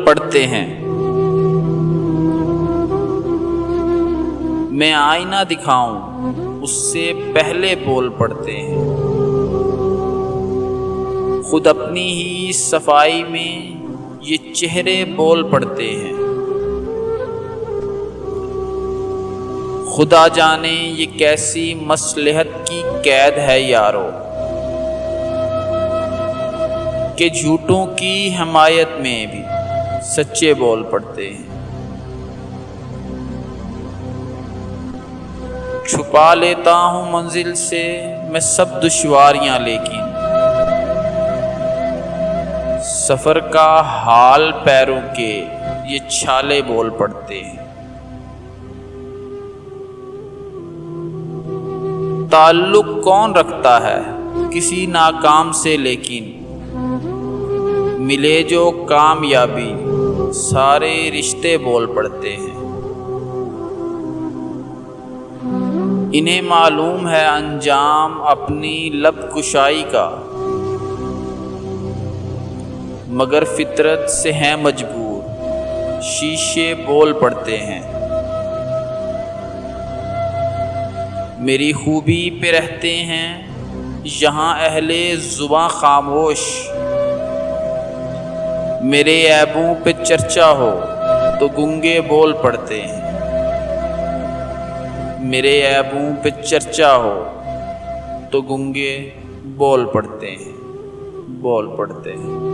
पड़ते हैं। मैं आईना दिखाऊं उससे पहले बोल पड़ते हैं। खुद अपनी ही सफाई में ये चेहरे बोल पड़ते हैं। खुदा जाने ये कैसी मसलहत की कैद है यारो, कि झूठों की हमायत में भी सच्चे बोल पड़ते हैं। छुपा लेता हूँ मंजिल से मैं सब दुश्वारियाँ, लेकिन सफ़र का हाल पैरों के ये छाले बोल पड़ते हैं। ताल्लुक कौन रखता है किसी नाकाम से, लेकिन मिले जो कामयाबी सारे रिश्ते बोल पड़ते हैं। इन्हें मालूम है अंजाम अपनी लब कुशाई का, मगर फितरत से हैं मजबूर शीशे बोल पड़ते हैं। मेरी खूबी पे रहते हैं यहाँ अहले ज़ुबां खामोश, मेरे ऐबों पे चर्चा हो तो गूंगे बोल पड़ते हैं। मेरे ऐबों पे चर्चा हो तो गूंगे बोल पड़ते हैं, बोल पड़ते हैं।